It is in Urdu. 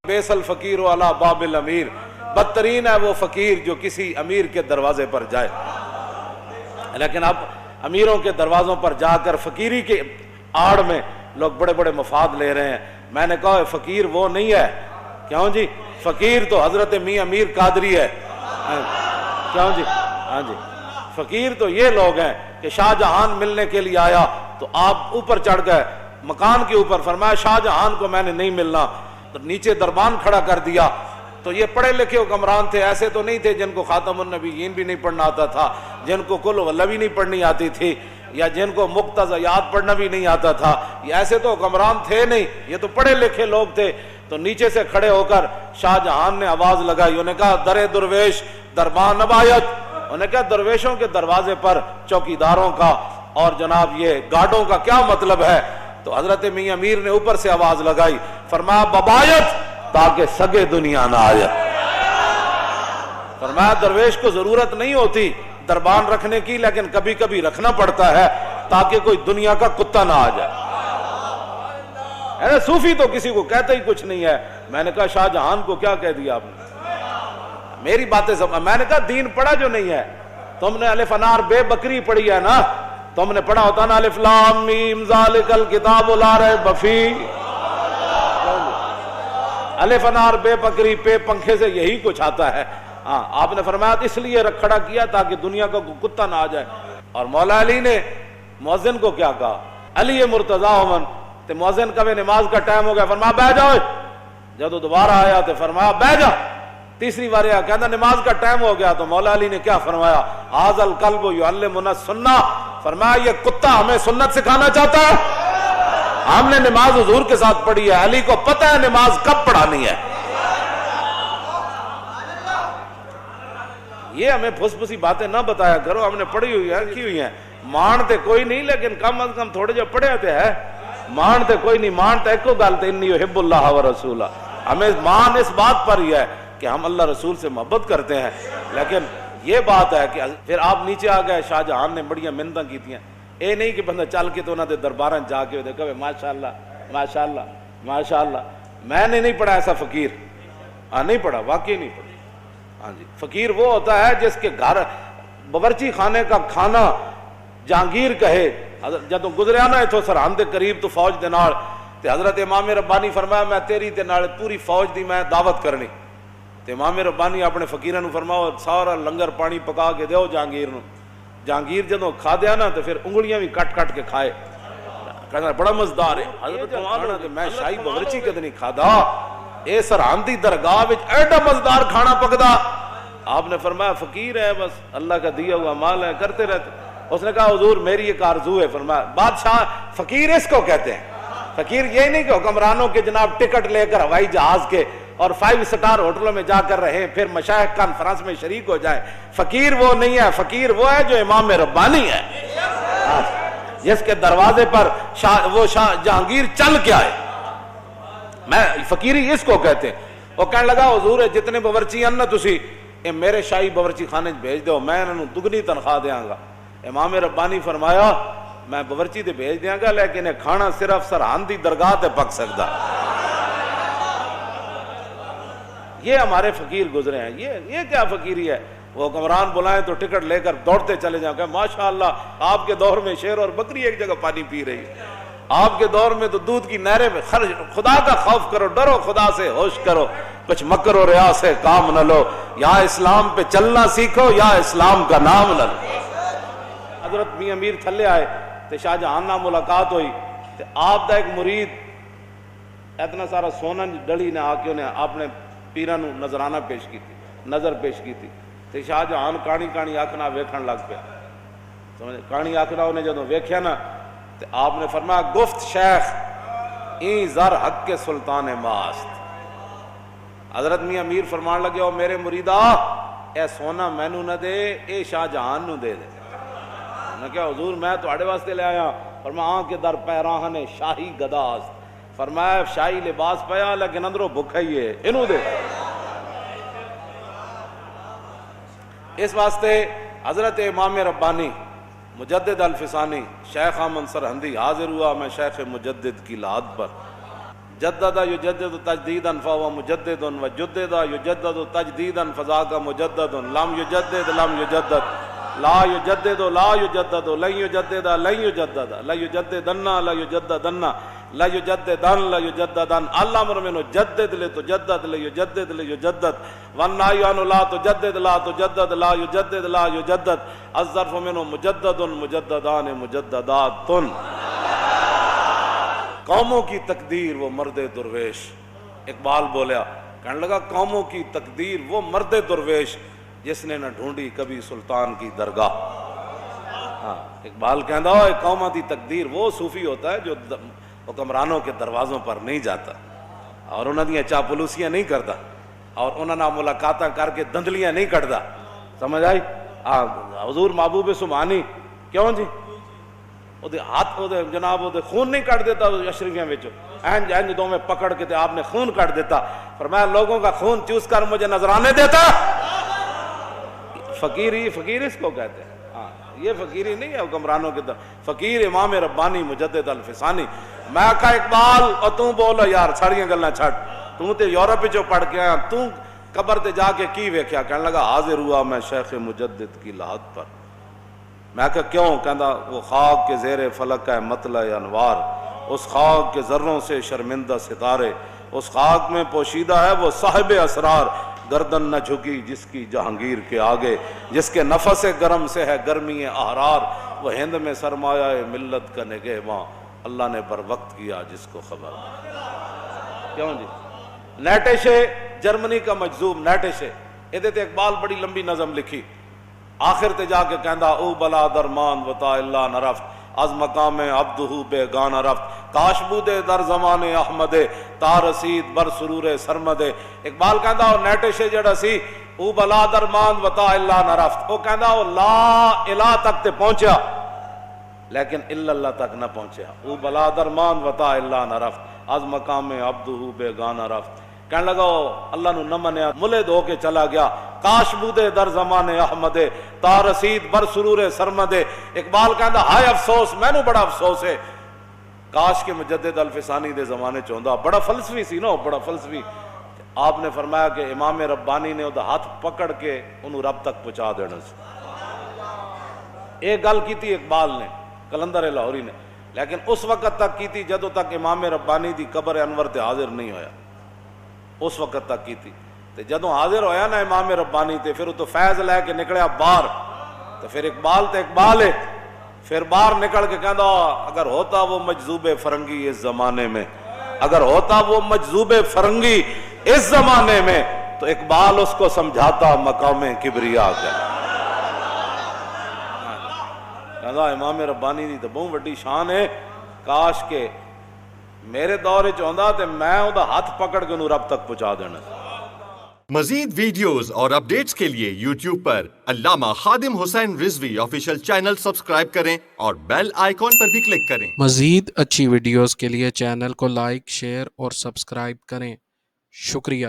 بیس الفقیر علی باب الامیر، بدترین ہے وہ فقیر جو کسی امیر کے دروازے پر جائے۔ لیکن اب امیروں کے دروازوں پر جا کر فقیری کے آڑ میں لوگ بڑے بڑے مفاد لے رہے ہیں۔ میں نے کہا فقیر وہ نہیں ہے، کیوں جی؟ فقیر تو حضرت میاں امیر قادری ہے، کیوں جی؟ ہاں جی، فقیر تو یہ لوگ ہیں کہ شاہ جہان ملنے کے لیے آیا تو آپ اوپر چڑھ گئے مکان کے اوپر، فرمایا شاہ جہان کو میں نے نہیں ملنا، تو نیچے دربان کھڑا کر دیا۔ تو یہ پڑھے لکھے حکمران تھے، ایسے تو نہیں تھے جن کو خاتم النبیین بھی نہیں پڑھنا آتا تھا، جن کو کل واللہ بھی نہیں پڑھنی آتی تھی، یا جن کو مقتضیات پڑھنا بھی نہیں آتا تھا، یہ ایسے تو حکمران تھے نہیں، یہ تو پڑھے لکھے لوگ تھے۔ تو نیچے سے کھڑے ہو کر شاہ جہان نے آواز لگائی، انہوں نے کہا در درویش دربان ابایت، انہوں نے کہا درویشوں کے دروازے پر چوکیداروں کا اور جناب یہ گارڈوں کا کیا مطلب ہے؟ تو حضرت میاں امیر نے اوپر سے آواز لگائی، فرمایا ببایت تاکہ سگے دنیا نہ آئے۔ فرمایا درویش کو ضرورت نہیں ہوتی دربان رکھنے کی، لیکن کبھی کبھی رکھنا پڑتا ہے تاکہ کوئی دنیا کا کتا نہ آ جائے۔ صوفی تو کسی کو کہتا ہی کچھ نہیں ہے۔ میں نے کہا شاہ جہان کو کیا کہہ دیا آپ نے؟ میری باتیں میں نے کہا دین پڑھا جو نہیں ہے، تم نے الف انار بے بکری پڑھی ہے نا، تم نے پڑھا ہوتا نا الف لام میم ذالک الکتاب لا ریب فیہ، الف انار بے بکری پہ پنکھے سے یہی کچھ آتا ہے۔ ہاں آپ نے فرمایا اس لیے کھڑا کیا تاکہ دنیا کا کتا نہ آ جائے۔ اور مولا علی نے مؤذن کو کیا کہا؟ علی مرتضیٰ من تے مؤذن کا نماز کا ٹائم ہو گیا، فرمایا بیٹھ جاؤ۔ جب دوبارہ آیا تو فرمایا بیٹھ جا۔ تیسری بار آیا کہتا نماز کا ٹائم ہو گیا، تو مولا علی نے کیا فرمایا؟ ھذا الکلب یعلمنا السنہ، فرمایا یہ کتا ہمیں سنت سکھانا چاہتا ہے۔ ہم نے نماز حضور کے ساتھ پڑھی ہے، علی کو پتہ ہے نماز کب پڑھانی ہے۔ یہ ہمیں پھس پھسی باتیں نہ بتایا کرو، ہم نے پڑھی ہوئی ہے، کی ہوئی ہیں، مانتے کوئی نہیں لیکن کم از کم تھوڑے جو پڑھے ہوتے ہیں، مانتے کوئی نہیں، مانتے ایک کو گالتے انی احب اللہ و رسولہ، ہمیں مان اس بات پر ہی ہے کہ ہم اللہ رسول سے محبت کرتے ہیں۔ لیکن یہ بات ہے کہ پھر آپ نیچے آ گئے، شاہ جہان نے بڑیاں منتیں کی تھیں، اے نہیں کہ بندہ چل کے تو انہوں نے درباراں جا کے دیکھا ماشاءاللہ ماشاءاللہ ماشاءاللہ۔ میں نے نہیں پڑھا ایسا فقیر، نہیں پڑھا، واقعی نہیں پڑھا۔ ہاں جی، فقیر وہ ہوتا ہے جس کے گھر باورچی خانے کا کھانا جہانگیر کہے۔ جب گزریا نا اتو سرحد دے قریب تو فوج دے نال تے حضرت امام ربانی فرمایا میں تیری تے نال پوری فوج دی میں دعوت کرنی، تے امام ربانی اپنے فقیراں نو فرماؤ سارا لنگر پانی پکا کے دیو جہانگیر نو۔ جہانگیر جدوں کھا دیا نا تو پھر انگلیاں بھی کٹ کٹ کے کھائے، کہنا بڑا مزدار ہے حضرت میں شاہی باورچی کدے نہیں کھادا، اے سرحد دی درگاہ وچ ایڈا مزدار کھانا پکدا۔ آپ نے فرمایا فقیر ہے، بس اللہ کا دیا ہوا مال ہے، کرتے رہتے۔ اس نے کہا حضور میری ایک آرزو ہے۔ فرمایا بادشاہ فقیر اس کو کہتے ہیں، فقیر یہ نہیں کہ حکمرانوں کے جناب ٹکٹ لے کر ہوائی جہاز کے اور 5 سٹار ہوٹلوں میں جا کر رہے پھر مشائخ کانفرنس میں شریک ہو جائے، فقیر وہ نہیں ہے۔ فقیر وہ ہے جو امام ربانی ہے، جس کے دروازے پر وہ جہانگیر چل کے آئے۔ میں فقیری اس کو کہتے ہیں۔ وہ کہنے لگا حضور جتنے باورچی ہیں نا تسی اے میرے شاہی باورچی خانے بھیج دو، میں انہوں دگنی تنخواہ دیاں گا۔ امام ربانی فرمایا میں باورچی تے بھیج دیاں گا لیکن کھانا صرف سرحد دی درگاہ تے پک سکتا۔ یہ ہمارے فقیر گزرے ہیں۔ یہ کیا فقیری ہے؟ وہ حکمران بلائیں تو ٹکٹ لے کر دوڑتے چلے جاؤں کہ ماشاءاللہ آپ کے دور میں شیر اور بکری ایک جگہ پانی پی رہی ہے، آپ کے دور میں تو دودھ کی نہریں میں خرچ۔ خدا کا خوف کرو، ڈرو خدا سے، ہوش کرو، کچھ مکر و ریا سے کام نہ لو، یا اسلام پہ چلنا سیکھو یا اسلام کا نام نہ لو۔ حضرت میاں امیر تھلے آئے تے شاہ جہان نال ملاقات ہوئی تے آپ دا ایک مرید اتنا سارا سونا ڈلی نے آ کے انہیں اپنے پیراں نو نظرانہ پیش کی تھی، نظر پیش کی تھی تے شاہ جہان کہانی کہانی آکھنا ویکھن لگ پیا۔ سمجھے کہانی آکھنا انہیں جدوں ویکھیا نا تے آپ نے فرمایا گفت شیخ این زر حق کے سلطان ماست۔ حضرت میاں امیر فرمان لگے او میرے مریدا اے سونا مینوں نہ دے، اے شاہ جہان نو دے دے۔ نے کہا حضور میں تواڈے واسطے لے آیا۔ فرمایا آن کے در پیراہن شاہی گداست، فرمایا شاہی لباس پیا لیکن اندروں بھکھا ہی ہے، انہوں دے۔ اس واسطے حضرت امام ربانی مجدد الفسانی شیخ احمد سرہندی حاضر ہوا میں شیخ مجدد کی لحد پر، جدد یجدد تجدیدا فهو مجدد وجدد یجدد تجدیدا فذاک مجدد لم یجدد لم یجدد لا یجدد لا یجدد لن یجدد لن یجدد لا یجددن لا یجددن لا یجددن لا یجددن الامر منه جدد لتجدد لیجدد لیجدد والنهی عنه لا تجدد لا تجدد لا یجدد لا یجدد الظرف منه مجدد مجددان مجددات. قوموں کی تقدیر وہ مرد درویش. اقبال بولیا کہنے لگا قوموں کی تقدیر وہ مرد درویش جس نے نہ ڈھونڈی کبھی سلطان کی درگاہ. ہاں اقبال کہندا ہے قوموں کی تقدیر وہ صوفی ہوتا ہے جو حکمرانوں کے دروازوں پر نہیں جاتا اور انہاں دیاں چاپلوسیاں نہیں کرتا اور انہاں نال ملاقاتاں کر کے دندلیاں نہیں کٹدا. سمجھ آئی؟ حضور محبوب سبحانی کیوں جی وہ ہاتھ وہ جناب وہ خون نہیں کٹ دیتا اشرفیاں وچوں اینج اینج دو میں پکڑ کے تے آپ نے خون کٹ دیتا. فرمایا لوگوں کا خون چوس کر مجھے نذرانے دیتا. فقیری فقیر اس کو کہتے ہیں. ہاں یہ فقیری نہیں ہے حکمرانوں کے در. فقیر امام ربانی مجدد الفسانی. میں کہا اقبال اور تم بولو یار ساریاں گلاں چھڈ تو تے یورپ وچوں پڑھ کے آیا تو قبر تے جا کے کی ویکھیا. کہنے لگا حاضر ہوا میں شیخ مجدد کی لحد پر. میں کہا کیوں؟ کہندا وہ خاک کے زیر فلک ہے مطلع انوار اس خاک کے ذروں سے شرمندہ ستارے اس خاک میں پوشیدہ ہے وہ صاحب اسرار گردن نہ جھکی جس کی جہانگیر کے آگے جس کے نفس گرم سے ہے گرمی احرار وہ ہند میں سرمایہ ملت کا نگہباں اللہ نے بر وقت کیا جس کو خبر. کیوں جی؟ نیٹشے جرمنی کا مجذوب نیٹشے ادھے تے اقبال بڑی لمبی نظم لکھی. آخر تے جا کے کہندا او بلا درمان وطا اللہ نرفت از مقام عبدہ بے گانہ رفت کاش بودے در زمان احمد تا رسید بر سرور سرمد. اقبال کہندا او نیٹشے جڑا سی او بلا درمان وطا اللہ نرفت. او کہندا او لا الہ تک تے پہنچیا لیکن الا اللہ تک نہ پہنچیا. او بلا درمان وطا اللہ نرفت از مقام عبدہ بے گانہ رفت. کہنے لگا اللہ نو نہ منیا ملد ہو کے چلا گیا کاش بودے در زمان احمد تا رسید بر سرور سرمد. اقبال کہندا ہائے افسوس مینوں بڑا افسوس ہے کاش کے مجدد الفسانی دے زمانے چ ہوندا. بڑا فلسفی سی نا بڑا فلسفی. آپ نے فرمایا کہ امام ربانی نے وہ ہاتھ پکڑ کے انہوں رب تک پہنچا دینا سی. ایک گل کی اقبال نے کلندر لاہوری نے لیکن اس وقت تک کی تھی جدوں تک امام ربانی دی قبر انور تے حاضر نہیں ہویا. اس وقت تک کی تھی تے جدوں حاضر ہویا نا امام ربانی تے پھر تو فیض لے کے نکلیا باہر تو پھر اقبال تے اقبال ہے پھر باہر نکل کے کہندا اگر ہوتا وہ مجذوب فرنگی اس زمانے میں اگر ہوتا وہ مجذوب فرنگی اس زمانے میں تو اقبال اس کو سمجھاتا مقام کبریا کا. کہندا امام ربانی دی تے بہت وڈی شان ہے کاش کے میرے دور وچ ہوندا تے میں اوندا ہاتھ پکڑ کے انہوں رب تک پہنچا دینا. مزید ویڈیوز اور اپڈیٹس کے لیے یوٹیوب پر علامہ Khadim Hussain Rizvi official channel subscribe کریں اور بیل آئیکن پر بھی کلک کریں. مزید اچھی ویڈیوز کے لیے چینل کو لائک شیئر اور سبسکرائب کریں. شکریہ.